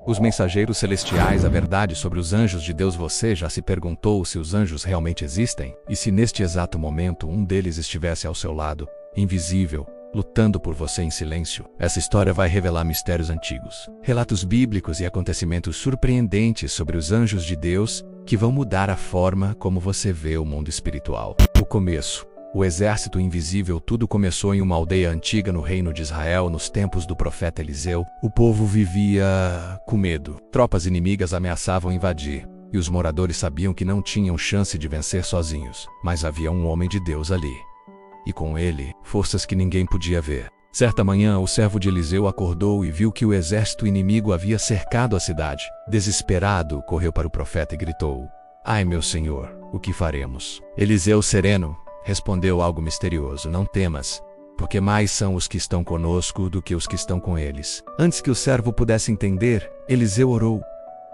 Os mensageiros celestiais, a verdade sobre os anjos de Deus. Você já se perguntou se os anjos realmente existem? E se neste exato momento um deles estivesse ao seu lado, invisível, lutando por você em silêncio? Essa história vai revelar mistérios antigos, relatos bíblicos e acontecimentos surpreendentes sobre os anjos de Deus que vão mudar a forma como você vê o mundo espiritual. O começo. O exército invisível. Tudo começou em uma aldeia antiga no reino de Israel, nos tempos do profeta Eliseu. O povo vivia com medo. Tropas inimigas ameaçavam invadir, e os moradores sabiam que não tinham chance de vencer sozinhos. Mas havia um homem de Deus ali, e com ele, forças que ninguém podia ver. Certa manhã, o servo de Eliseu acordou e viu que o exército inimigo havia cercado a cidade. Desesperado, correu para o profeta e gritou: "Ai, meu senhor, o que faremos?" Eliseu, sereno, respondeu algo misterioso: "Não temas, porque mais são os que estão conosco do que os que estão com eles." Antes que o servo pudesse entender, Eliseu orou: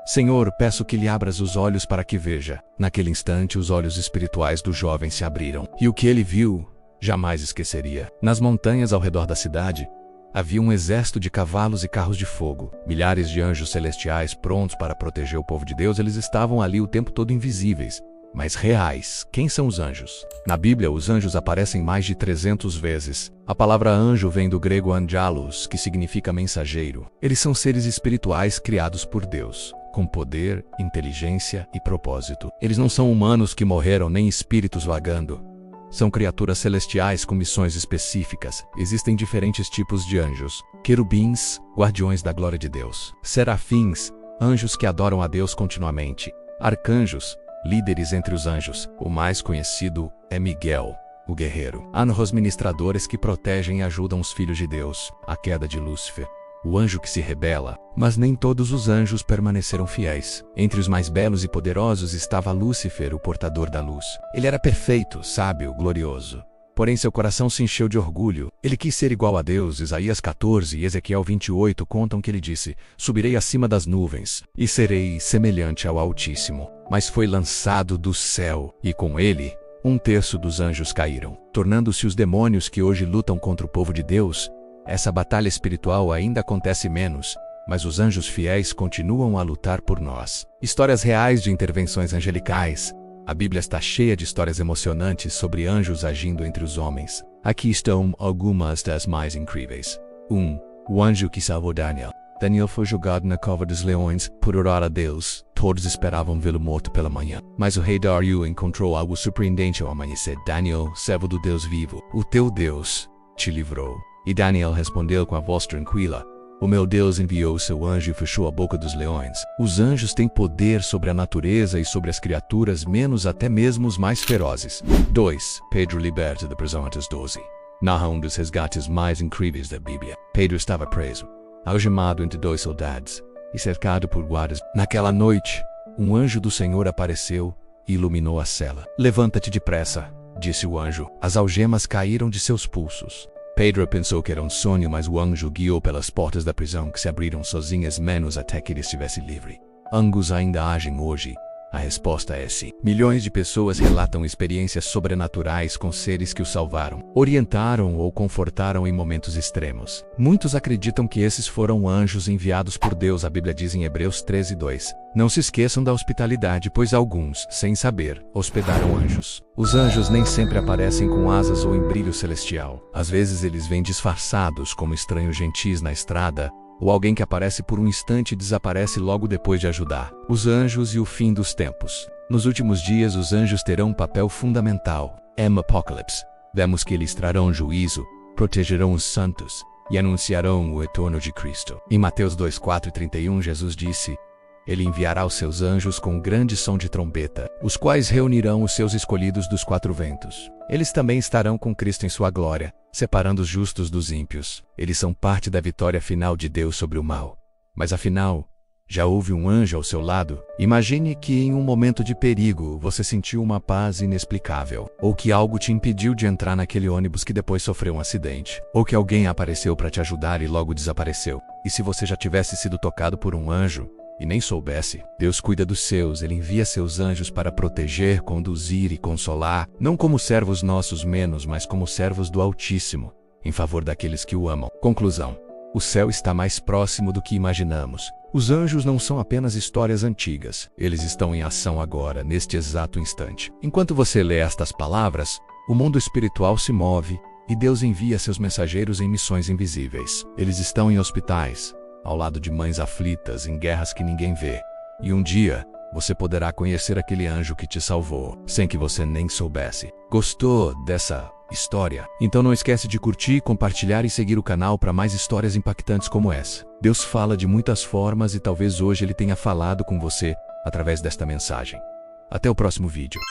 "Senhor, peço que lhe abras os olhos para que veja." Naquele instante, os olhos espirituais do jovem se abriram, e o que ele viu jamais esqueceria. Nas montanhas ao redor da cidade, havia um exército de cavalos e carros de fogo. Milhares de anjos celestiais prontos para proteger o povo de Deus. Eles estavam ali o tempo todo, invisíveis, mas reais. Quem são os anjos? Na Bíblia, os anjos aparecem mais de 300 vezes. A palavra anjo vem do grego angelos, que significa mensageiro. Eles são seres espirituais criados por Deus, com poder, inteligência e propósito. Eles não são humanos que morreram, nem espíritos vagando. São criaturas celestiais com missões específicas. Existem diferentes tipos de anjos: querubins, guardiões da glória de Deus; serafins, anjos que adoram a Deus continuamente; arcanjos, líderes entre os anjos. O mais conhecido é Miguel, o guerreiro. Anjos ministradores que protegem e ajudam os filhos de Deus. A queda de Lúcifer, o anjo que se rebela. Mas nem todos os anjos permaneceram fiéis. Entre os mais belos e poderosos estava Lúcifer, o portador da luz. Ele era perfeito, sábio, glorioso. Porém seu coração se encheu de orgulho. Ele quis ser igual a Deus. Isaías 14 e Ezequiel 28 contam que ele disse: "Subirei acima das nuvens e serei semelhante ao Altíssimo." Mas foi lançado do céu, e com ele, 1/3 dos anjos caíram, tornando-se os demônios que hoje lutam contra o povo de Deus. Essa batalha espiritual ainda acontece menos, mas os anjos fiéis continuam a lutar por nós. Histórias reais de intervenções angelicais. A Bíblia está cheia de histórias emocionantes sobre anjos agindo entre os homens. Aqui estão algumas das mais incríveis. 1. O anjo que salvou Daniel. Daniel foi jogado na cova dos leões por orar a Deus. Todos esperavam vê-lo morto pela manhã. Mas o rei Dário encontrou algo surpreendente ao amanhecer. "Daniel, servo do Deus vivo, o teu Deus te livrou." E Daniel respondeu com a voz tranquila: "O meu Deus enviou seu anjo e fechou a boca dos leões." Os anjos têm poder sobre a natureza e sobre as criaturas, menos até mesmo os mais ferozes. 2. Pedro liberta da prisão atos 12. Narra um dos resgates mais incríveis da Bíblia. Pedro estava preso, algemado entre 2 soldados e cercado por guardas. Naquela noite, um anjo do Senhor apareceu e iluminou a cela. "Levanta-te depressa", disse o anjo. As algemas caíram de seus pulsos. Pedro pensou que era um sonho, mas o anjo guiou pelas portas da prisão, que se abriram sozinhas menos até que ele estivesse livre. Anjos ainda agem hoje? A resposta é sim. Milhões de pessoas relatam experiências sobrenaturais com seres que os salvaram, orientaram ou confortaram em momentos extremos. Muitos acreditam que esses foram anjos enviados por Deus. A Bíblia diz em Hebreus 13:2: "Não se esqueçam da hospitalidade, pois alguns, sem saber, hospedaram anjos." Os anjos nem sempre aparecem com asas ou em brilho celestial. Às vezes eles vêm disfarçados como estranhos gentis na estrada, ou alguém que aparece por um instante e desaparece logo depois de ajudar. Os anjos e o fim dos tempos. Nos últimos dias, os anjos terão um papel fundamental. Em Apocalipse, vemos que eles trarão juízo, protegerão os santos e anunciarão o retorno de Cristo. Em Mateus 2:4-31, Jesus disse: "Ele enviará os seus anjos com um grande som de trombeta, os quais reunirão os seus escolhidos dos 4 ventos. Eles também estarão com Cristo em sua glória, separando os justos dos ímpios." Eles são parte da vitória final de Deus sobre o mal. Mas afinal, já houve um anjo ao seu lado? Imagine que em um momento de perigo você sentiu uma paz inexplicável, ou que algo te impediu de entrar naquele ônibus que depois sofreu um acidente, ou que alguém apareceu para te ajudar e logo desapareceu. E se você já tivesse sido tocado por um anjo e nem soubesse? Deus cuida dos seus. Ele envia seus anjos para proteger, conduzir e consolar, não como servos nossos menos, mas como servos do Altíssimo, em favor daqueles que o amam. Conclusão: o céu está mais próximo do que imaginamos, Os anjos não são apenas histórias antigas, eles estão em ação agora, neste exato instante. Enquanto você lê estas palavras, o mundo espiritual se move e Deus envia seus mensageiros em missões invisíveis. Eles estão em hospitais, ao lado de mães aflitas, em guerras que ninguém vê. E um dia, você poderá conhecer aquele anjo que te salvou, sem que você nem soubesse. Gostou dessa história? Então não esquece de curtir, compartilhar e seguir o canal para mais histórias impactantes como essa. Deus fala de muitas formas e talvez hoje Ele tenha falado com você através desta mensagem. Até o próximo vídeo.